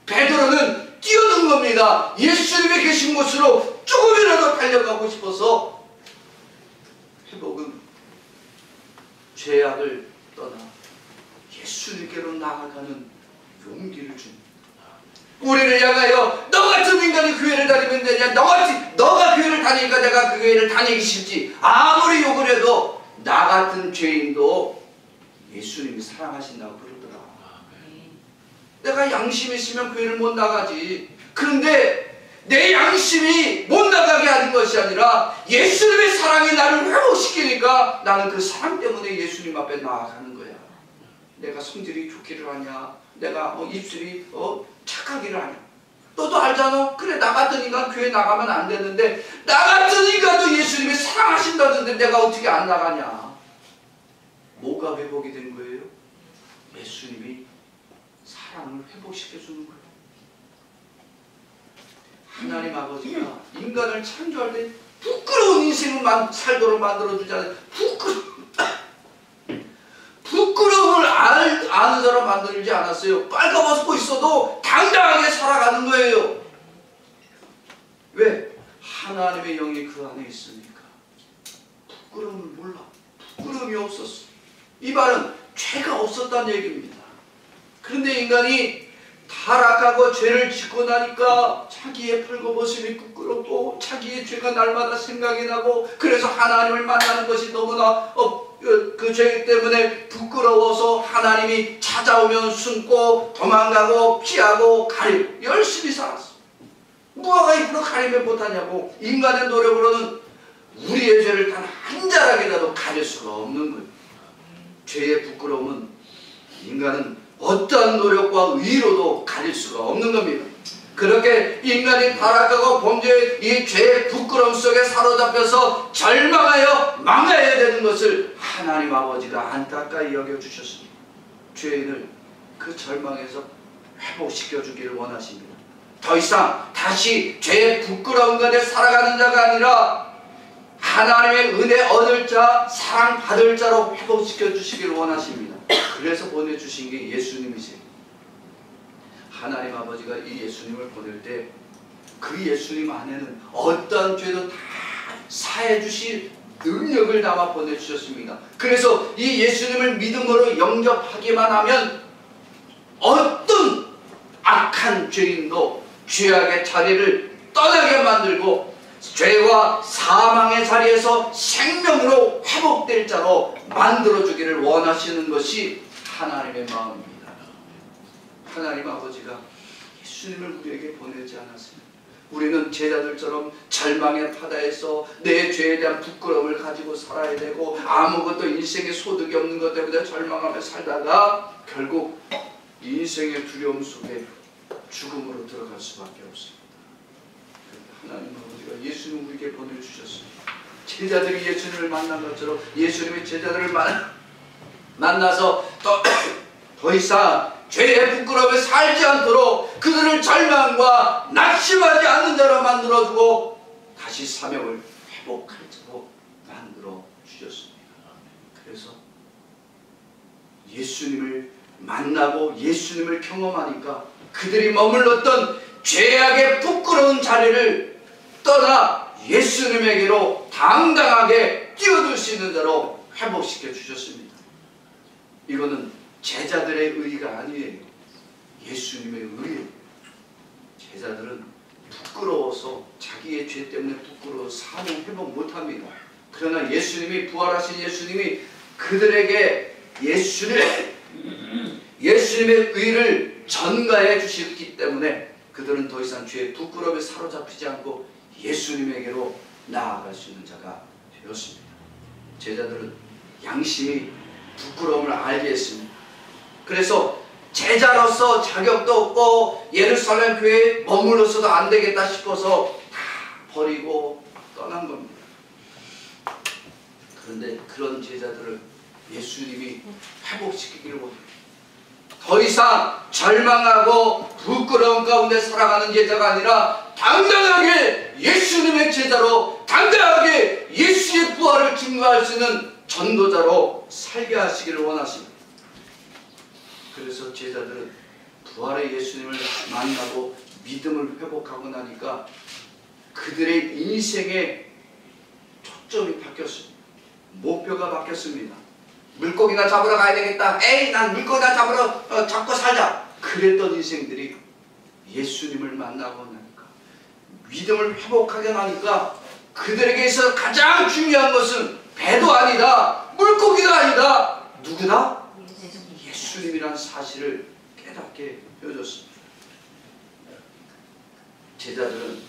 베드로는 뛰어든 겁니다. 예수님이 계신 곳으로 조금이라도 달려가고 싶어서 회복은 죄악을 떠나 예수님께로 나아가는 용기를 줍니다. 우리를 향하여 너 같은 인간이 교회를 다니면 되냐, 너가 교회를 다니니까 내가 그 교회를 다니기 싫지, 아무리 욕을 해도 나 같은 죄인도 예수님이 사랑하신다고 그러더라. 내가 양심이 있으면 교회를 못 나가지. 그런데 내 양심이 못 나가게 하는 것이 아니라 예수님의 사랑이 나를 회복시키니까 나는 그 사랑 때문에 예수님 앞에 나아가는 거야. 내가 성질이 좋기를 하냐, 내가 입술이 착하기를 하냐. 너도 알잖아. 그래, 나 같은 인간 교회 나가면 안 되는데 나 같은 인간도 예수님이 사랑하신다는데 내가 어떻게 안 나가냐. 뭐가 회복이 된 거예요? 예수님이 사랑을 회복시켜주는 거예요. 하나님 아버지가 인간을 창조할 때 부끄러운 인생을 살도록 만들어주잖아요. 부끄러움을 아는 사람 만들지 않았어요. 빨가벗고 있어도 당당하게 살아가는 거예요. 왜? 하나님의 영이 그 안에 있으니까. 부끄러움을 몰라. 부끄러움이 없었어. 이 말은 죄가 없었다는 얘기입니다. 그런데 인간이 타락하고 죄를 짓고 나니까 자기의 벌거벗음이 부끄럽고 자기의 죄가 날마다 생각이 나고, 그래서 하나님을 만나는 것이 너무나 그 죄 때문에 부끄러워서 하나님이 찾아오면 숨고 도망가고 피하고 가리고 열심히 살았어. 무화과 잎으로 가리면 못하냐고. 인간의 노력으로는 우리의 죄를 단 한 자락이라도 가릴 수가 없는 거예요. 죄의 부끄러움은 인간은 어떠한 노력과 의로도 가릴 수가 없는 겁니다. 그렇게 인간이 타락하고 범죄의 이 죄의 부끄러움 속에 사로잡혀서 절망하여 망해야 되는 것을 하나님 아버지가 안타까이 여겨주셨습니다. 죄인을 그 절망에서 회복시켜 주기를 원하십니다. 더 이상 다시 죄의 부끄러움 가운데 살아가는 자가 아니라 하나님의 은혜 얻을 자, 사랑 받을 자로 회복시켜 주시기를 원하십니다. 그래서 보내주신 게 예수님이세요. 하나님 아버지가 이 예수님을 보낼 때 그 예수님 안에는 어떤 죄도 다 사해 주실 능력을 담아 보내주셨습니다. 그래서 이 예수님을 믿음으로 영접하기만 하면 어떤 악한 죄인도 죄악의 자리를 떠나게 만들고 죄와 사망의 자리에서 생명으로 회복될 자로 만들어주기를 원하시는 것이 하나님의 마음입니다. 하나님 아버지가 예수님을 우리에게 보내지 않았습니다. 우리는 제자들처럼 절망의 바다에서 내 죄에 대한 부끄러움을 가지고 살아야 되고 아무것도 인생에 소득이 없는 것 때문에 절망하며 살다가 결국 인생의 두려움 속에 죽음으로 들어갈 수밖에 없습니다. 하나님 아버지가 예수님 우리에게 보내주셨습니다. 제자들이 예수님을 만난 것처럼 예수님의 제자들을 만나서 더 이상 죄의 부끄러움에 살지 않도록 그들을 절망과 낙심하지 않는 자로 만들어주고 다시 사명을 회복할 자로 만들어 주셨습니다. 그래서 예수님을 만나고 예수님을 경험하니까 그들이 머물렀던 죄악의 부끄러운 자리를 떠나 예수님에게로 당당하게 뛰어들 수 있는 자로 회복시켜 주셨습니다. 이거는 제자들의 의의가 아니에요. 예수님의 의의예요. 제자들은 부끄러워서 자기의 죄 때문에 부끄러워서 사명 회복 못합니다. 그러나 예수님이 부활하신 예수님이 그들에게 예수님의 의의를 전가해 주셨기 때문에 그들은 더 이상 죄의 부끄러움에 사로잡히지 않고 예수님에게로 나아갈 수 있는 자가 되었습니다. 제자들은 양심이 부끄러움을 알게 했습니다. 그래서 제자로서 자격도 없고 예루살렘 교회에 머물러서도 안 되겠다 싶어서 다 버리고 떠난 겁니다. 그런데 그런 제자들을 예수님이 회복시키기를 원합니다. 더 이상 절망하고 부끄러움 가운데 살아가는 제자가 아니라 당당하게 예수님의 제자로, 당당하게 예수의 부활을 증거할 수 있는 전도자로 살게 하시기를 원하십니다. 그래서 제자들은 부활의 예수님을 만나고 믿음을 회복하고 나니까 그들의 인생의 초점이 바뀌었습니다. 목표가 바뀌었습니다. 물고기나 잡으러 가야 되겠다. 에이, 난 물고기나 잡으러 잡고 살자. 그랬던 인생들이 예수님을 만나고 나니까, 믿음을 회복하게 나니까 그들에게 있어 가장 중요한 것은 배도 아니다, 물고기도 아니다. 누구다? 예수님이라는 사실을 깨닫게 해줬습니다. 제자들은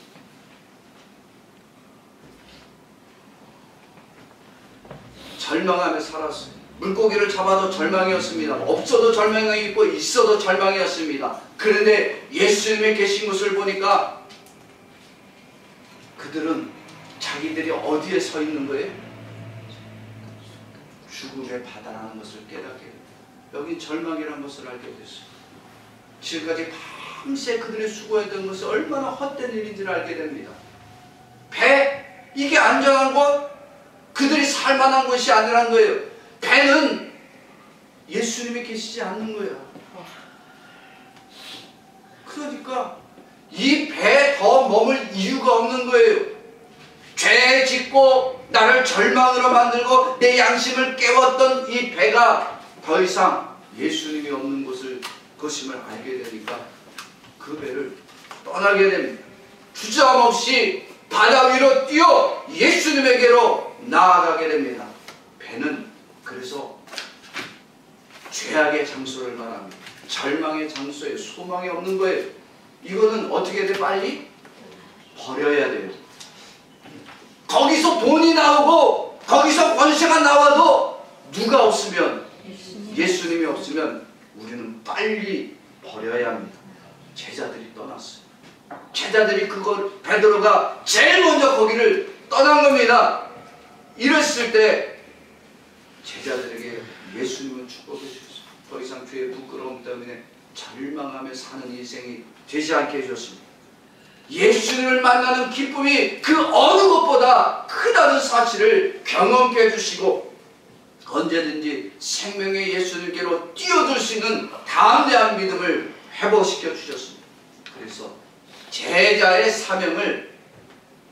절망하며 살았어요. 물고기를 잡아도 절망이었습니다. 없어도 절망이 있고 있어도 절망이었습니다. 그런데 예수님의 계신 것을 보니까 그들은 자기들이 어디에 서 있는 거예요? 죽음의 바다라는 것을 깨닫게 돼요. 여기 절망이라는 것을 알게 됐어요. 지금까지 밤새 그들이 수고했던 것이 얼마나 헛된 일인지를 알게 됩니다. 배, 이게 안전한 곳, 그들이 살만한 곳이 아니라는 거예요. 배는 예수님이 계시지 않는 거야. 그러니까 이 배에 더 머물 이유가 없는 거예요. 죄 짓고 나를 절망으로 만들고 내 양심을 깨웠던 이 배가 더 이상 예수님이 없는 것임을 알게 되니까 그 배를 떠나게 됩니다. 주저함없이 바다 위로 뛰어 예수님에게로 나아가게 됩니다. 배는 그래서 죄악의 장소를 말합니다. 절망의 장소에 소망이 없는 거예요. 이거는 어떻게 돼? 빨리 버려야 돼요. 거기서 돈이 나오고 거기서 권세가 나와도 누가 없으면, 예수님이 없으면 우리는 빨리 버려야 합니다. 제자들이 떠났어요. 제자들이 베드로가 제일 먼저 거기를 떠난 겁니다. 이랬을 때 제자들에게 예수님은 축복해 주셨어요. 더 이상 죄의 부끄러움 때문에 절망하며 사는 인생이 되지 않게 해주셨습니다. 예수님을 만나는 기쁨이 그 어느 것보다 크다는 사실을 경험케 해주시고 언제든지 생명의 예수님께로 뛰어들 수 있는 담대한 믿음을 회복시켜 주셨습니다. 그래서 제자의 사명을,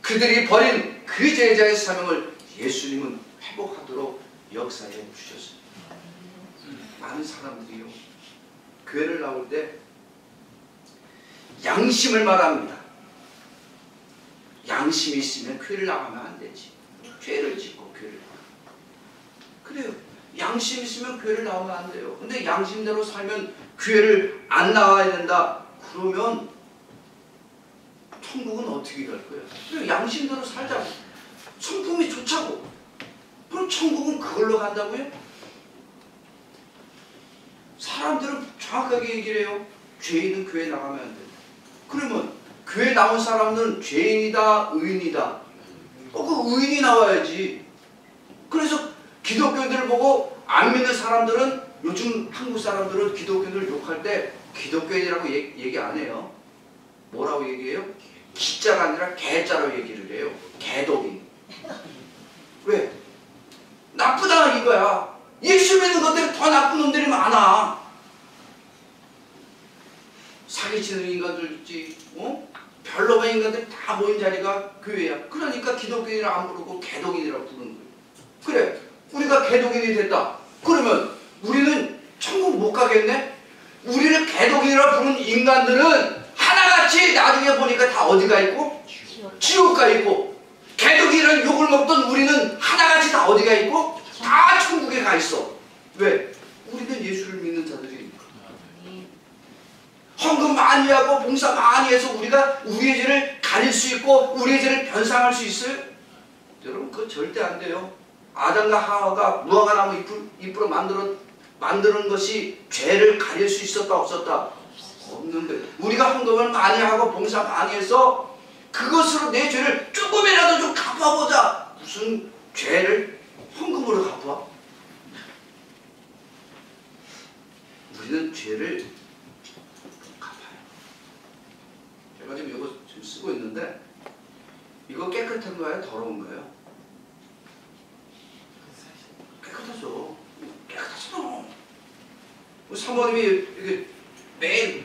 그들이 버린 그 제자의 사명을 예수님은 회복하도록 역사해 주셨습니다. 많은 사람들이요, 교회를 나올 때 양심을 말합니다. 양심이 있으면 교회를 나가면 안 되지. 죄를 짓고 교회를 나가. 그래요. 양심 있으면 교회를 나오면 안 돼요. 근데 양심대로 살면 교회를 안 나와야 된다. 그러면 천국은 어떻게 갈 거야? 그래, 양심대로 살자고. 성품이 좋자고. 그럼 천국은 그걸로 간다고요? 사람들은 정확하게 얘기를 해요. 죄인은 교회 나가면 안 된다. 그러면 교회 나온 사람은 죄인이다, 의인이다. 그 의인이 나와야지. 그래서 기독교인들을 보고 안 믿는 사람들은, 요즘 한국 사람들은 기독교인들을 욕할 때 기독교인이라고 얘기 안 해요. 뭐라고 얘기해요? 기자가 아니라 개자로 얘기를 해요. 개독인. 왜? 나쁘다 이거야. 예수 믿는 것들이 더 나쁜 놈들이 많아. 사기치는 인간들 있지. 별로만 인간들이 다 모인 자리가 교회야. 그러니까 기독교인이라 안 부르고 개독인이라고 부르는 거예요. 그래, 우리가 개독인이 됐다. 그러면 우리는 천국 못 가겠네? 우리를 개독인이라고 부르는 인간들은 하나같이 나중에 보니까 다 어디가 있고? 지옥가 있고. 개독인이라는 욕을 먹던 우리는 하나같이 다 어디가 있고? 다 천국에 가 있어. 왜? 우리는 예수를 믿는 자들이니까. 헌금 많이 하고 봉사 많이 해서 우리가 우리의 죄를 가릴 수 있고 우리의 죄를 변상할 수 있어요? 여러분, 그거 절대 안 돼요. 아담과 하와가 무화과나무 잎으로 만드는 것이 죄를 가릴 수 있었다 없었다? 없는 거예요. 우리가 헌금을 많이 하고 봉사 많이 해서 그것으로 내 죄를 조금이라도 좀 갚아보자. 무슨 죄를 헌금으로 갚아? 우리는 죄를 갚아요. 더러운가요? 깨끗하죠. 깨끗하잖아. 사모님이 이렇게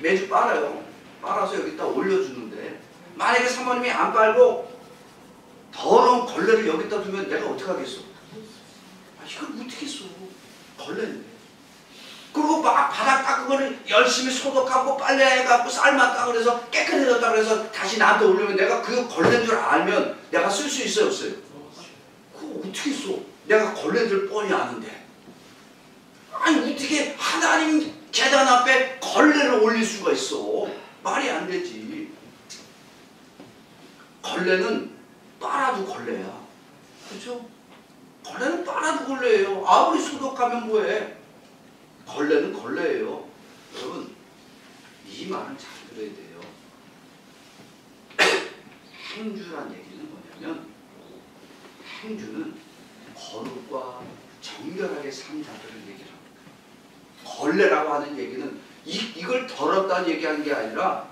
매주 빨아요. 빨아서 여기다 올려주는데 만약에 사모님이 안 빨고 더러운 걸레를 여기다 두면 내가 어떻게 하겠어? 이걸 못하겠어. 걸레인데. 그리고 막 바닥 닦은 거를 열심히 소독하고 빨래해갖고 삶았다 그래서 깨끗해졌다 그래서 다시 나한테 올리면 내가 그 걸레인 줄 알면 내가 쓸 수 있어요, 없어요? 그거 어떻게 써? 내가 걸레인 줄 뻔히 아는데. 아니 어떻게 하나님 제단 앞에 걸레를 올릴 수가 있어? 말이 안 되지. 걸레는 빨아도 걸레야. 그렇죠? 걸레는 빨아도 걸레예요. 아무리 소독하면 뭐해? 걸레는 걸레예요. 여러분 이 말은 잘 들어야 돼요. 행주란 얘기는 뭐냐면 행주는 거룩과 정결하게 산 자들을 얘기를 합니다. 걸레라고 하는 얘기는 이걸 더럽다는 얘기하는 게 아니라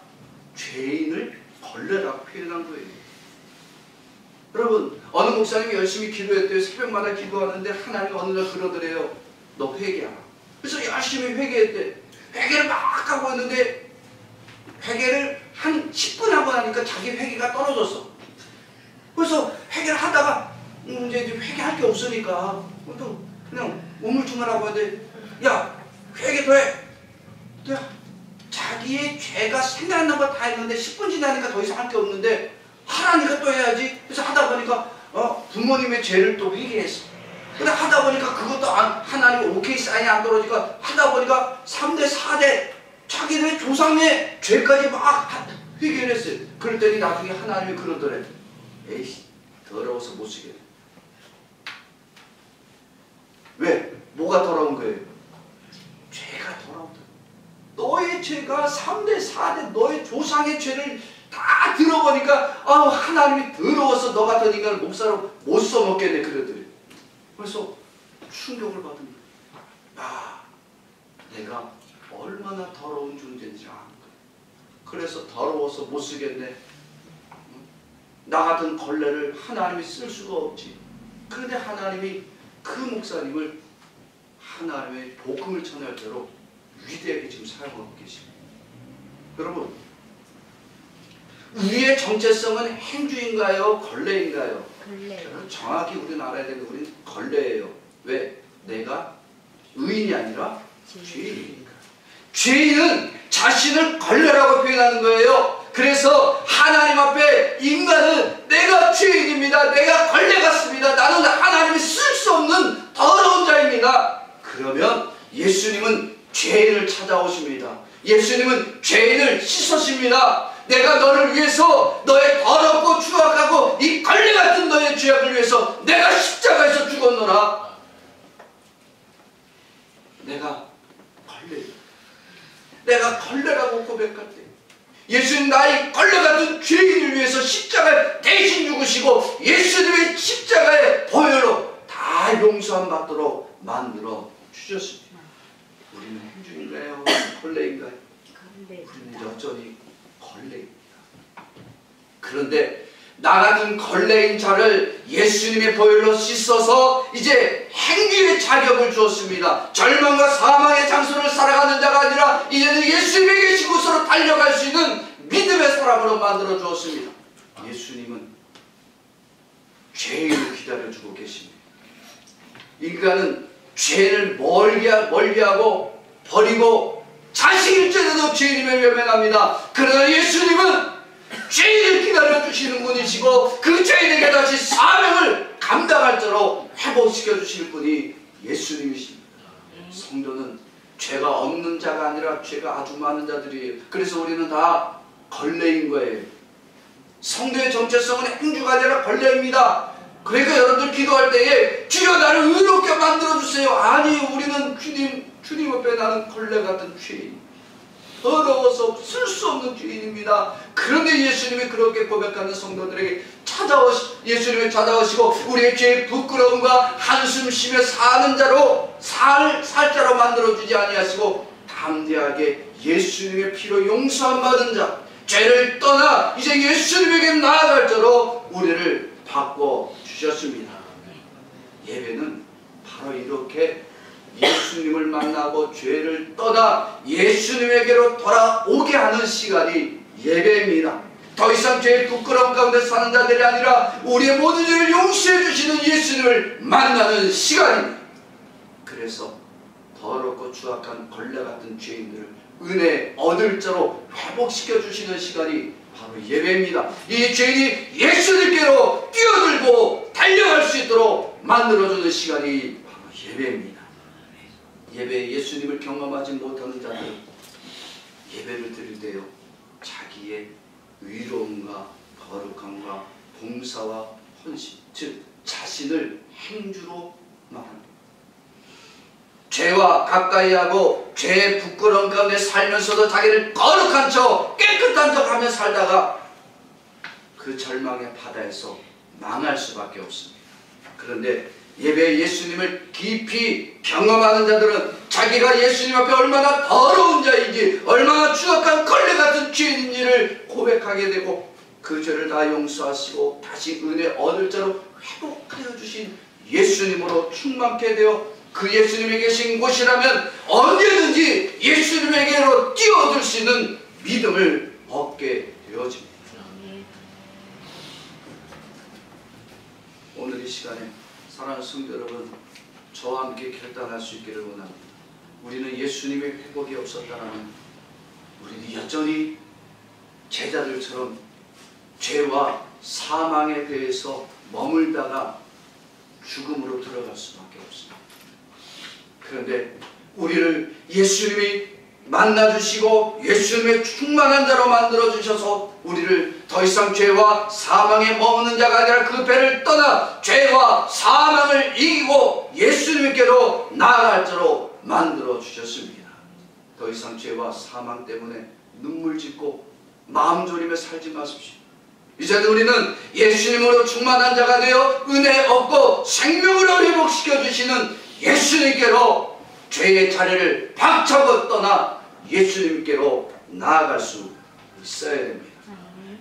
죄인을 걸레라고 표현한 거예요. 여러분 어느 목사님이 열심히 기도했대요. 새벽마다 기도하는데 하나님 어느 날 그러더래요. 너 회개하라. 그래서 열심히 회개했대. 회개를 막 하고 있는데 회개를 한 10분 하고 나니까 자기 회개가 떨어졌어. 그래서 회개를 하다가 이제 회개할 게 없으니까 또 그냥 우물쭈물하고 있는데 야 회개 더 해. 자기의 죄가 생각난 거 다 했는데 10분 지나니까 더 이상 할 게 없는데 하라니까 또 해야지. 그래서 하다 보니까 부모님의 죄를 또 회개했어. 근데 하다 보니까 그것도 하나님 오케이 사인이 안 떨어지니까 하다 보니까 3대 4대 자기네 조상의 죄까지 막 회개를 했어요. 그랬더니 나중에 하나님이 그러더래. 에이씨 더러워서 못 쓰겠네. 왜? 뭐가 더러운 거예요? 죄가 더러운 거예요. 너의 죄가 3대 4대 너의 조상의 죄를 다 들어보니까 하나님이 더러워서 너 같은 인간을 목사로 못 써먹겠네 그러더래. 그래서 충격을 받은 거예요. 내가 얼마나 더러운 존재인지 아는 거예요. 그래서 더러워서 못 쓰겠네. 나 같은 걸레를 하나님이 쓸 수가 없지. 그런데 하나님이 그 목사님을 하나님의 복음을 전할 대로 위대하게 지금 사용하고 계십니다. 여러분 우리의 정체성은 행주인가요? 걸레인가요? 걸레. 정확히 우리는 알아야 되는 게 우리는 걸레예요. 왜? 내가 의인이 아니라 죄인이니까. 죄인은 자신을 걸레라고 표현하는 거예요. 그래서 하나님 앞에 인간은 내가 죄인입니다. 내가 걸레 같습니다. 나는 하나님이 쓸 수 없는 더러운 자입니다. 그러면 예수님은 죄인을 찾아오십니다. 예수님은 죄인을 씻으십니다. 내가 너를 위해서 너의 더럽고 추악하고 이 걸레 같은 너의 죄악을 위해서 내가 십자가에서 죽었노라. 내가 걸레. 내가 걸레라고 고백할 때 예수님 나의 걸레 같은 죄인을 위해서 십자가에 대신 죽으시고 예수님의 십자가의 보혈로 다 용서함 받도록 만들어 주셨습니다. 우리는 행주인가요? 걸레인가요? 우리는 여전히 걸레입니다. 그런데 나 같은 걸레인 자를 예수님의 보혈로 씻어서 이제 행주의 자격을 주었습니다. 절망과 사망의 장소를 살아가는 자가 아니라 이제는 예수님이 계신 곳으로 달려갈 수 있는 믿음의 사람으로 만들어 주었습니다. 예수님은 죄인을 기다려주고 계십니다. 인간은 죄를 멀리하고 버리고 자식일지라도 죄인임을 외면합니다. 그러나 예수님은 죄인을 기다려주시는 분이시고 그 죄인에게 다시 사명을 감당할 자로 회복시켜 주실 분이 예수님이십니다. 성도는 죄가 없는 자가 아니라 죄가 아주 많은 자들이에요. 그래서 우리는 다 걸레인 거예요. 성도의 정체성은 행주가 아니라 걸레입니다. 그러니까 여러분들 기도할 때에 주여 나를 의롭게 만들어주세요. 아니 우리는 주님 앞에 나는 걸레 같은 죄인, 더러워서 쓸 수 없는 죄인입니다. 그런데 예수님이 그렇게 고백하는 성도들에게 예수님이 찾아오시고 우리의 죄의 부끄러움과 한숨 쉬며 사는 자로 살 자로 만들어주지 아니하시고 담대하게 예수님의 피로 용서함 받은 자, 죄를 떠나 이제 예수님에게 나아갈 자로 우리를 바꿔 주셨습니다. 예배는 바로 이렇게 예수님을 만나고 죄를 떠나 예수님에게로 돌아오게 하는 시간이 예배입니다. 더 이상 죄의 부끄러움 가운데 사는 자들이 아니라 우리의 모든 일을 용서해 주시는 예수님을 만나는 시간입니다. 그래서 더럽고 추악한 걸레 같은 죄인들을 은혜 얻을 자로 회복시켜 주시는 시간이 바로 예배입니다. 이 죄인이 예수님께로 뛰어들고 달려갈 수 있도록 만들어주는 시간이 바로 예배입니다. 예배에 예수님을 경험하지 못하는 자들은 예배를 드릴 때요, 자기의 의로움과 거룩함과 봉사와 헌신, 즉 자신을 행주로 말합니다. 죄와 가까이 하고 죄의 부끄러움 가운데 살면서도 자기를 거룩한 척 깨끗한 척 하며 살다가 그 절망의 바다에서 망할 수밖에 없습니다. 그런데 예배의 예수님을 깊이 경험하는 자들은 자기가 예수님 앞에 얼마나 더러운 자인지, 얼마나 추악한 걸레 같은 죄인인지를 고백하게 되고 그 죄를 다 용서하시고 다시 은혜 얻을 자로 회복하여 주신 예수님으로 충만케 되어 그 예수님이 계신 곳이라면 언제든지 예수님에게로 뛰어들 수 있는 믿음을 얻게 되어집니다. 오늘 이 시간에 사랑하는 성도 여러분, 저와 함께 결단할 수 있기를 원합니다. 우리는 예수님의 회복이 없었다면 우리는 여전히 제자들처럼 죄와 사망에 대해서 머물다가 죽음으로 들어갈 수밖에 없습니다. 그런데 우리를 예수님이 만나주시고 예수님의 충만한 자로 만들어주셔서 우리를 더 이상 죄와 사망에 머무는 자가 아니라 그 배를 떠나 죄와 사망을 이기고 예수님께로 나아갈 자로 만들어주셨습니다. 더 이상 죄와 사망 때문에 눈물 짓고 마음 졸이며 살지 마십시오. 이제는 우리는 예수님으로 충만한 자가 되어 은혜 얻고 생명으로 회복시켜 주시는 예수님께로 죄의 자리를 박차고 떠나 예수님께로 나아갈 수 있어야 됩니다.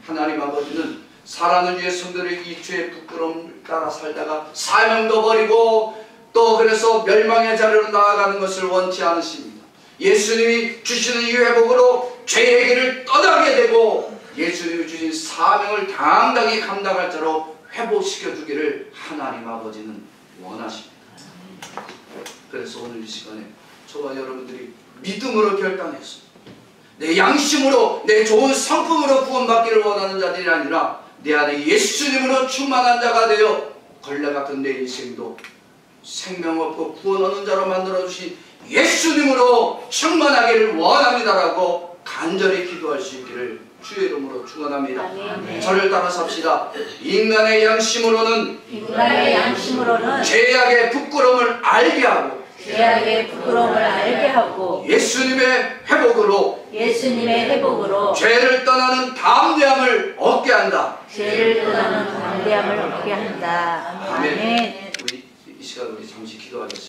하나님 아버지는 사랑을 위해 성도를 이 죄의 부끄러움을 따라 살다가 사명도 버리고 또 그래서 멸망의 자리로 나아가는 것을 원치 않으십니다. 예수님이 주시는 이 회복으로 죄의 길을 떠나게 되고 예수님이 주신 사명을 당당히 감당할 자로 회복시켜 주기를 하나님 아버지는 원하십니다. 그래서 오늘 이 시간에 저와 여러분들이 믿음으로 결단해서 내 양심으로 내 좋은 성품으로 구원받기를 원하는 자들이 아니라 내 안에 예수님으로 충만한 자가 되어 걸레 같은 내 인생도 생명 얻고 구원 얻는 자로 만들어주신 예수님으로 충만하기를 원합니다라고 간절히 기도할 수 있기를 주의 이름으로 축원합니다. 저를 따라 삽시다. 인간의 양심으로는 죄악의 부끄러움을 알게 하고 예수님의 회복으로 죄를 떠나는 담대함을 얻게 한다. 아멘. 우리 이 시간 우리 잠시 기도하겠습니다.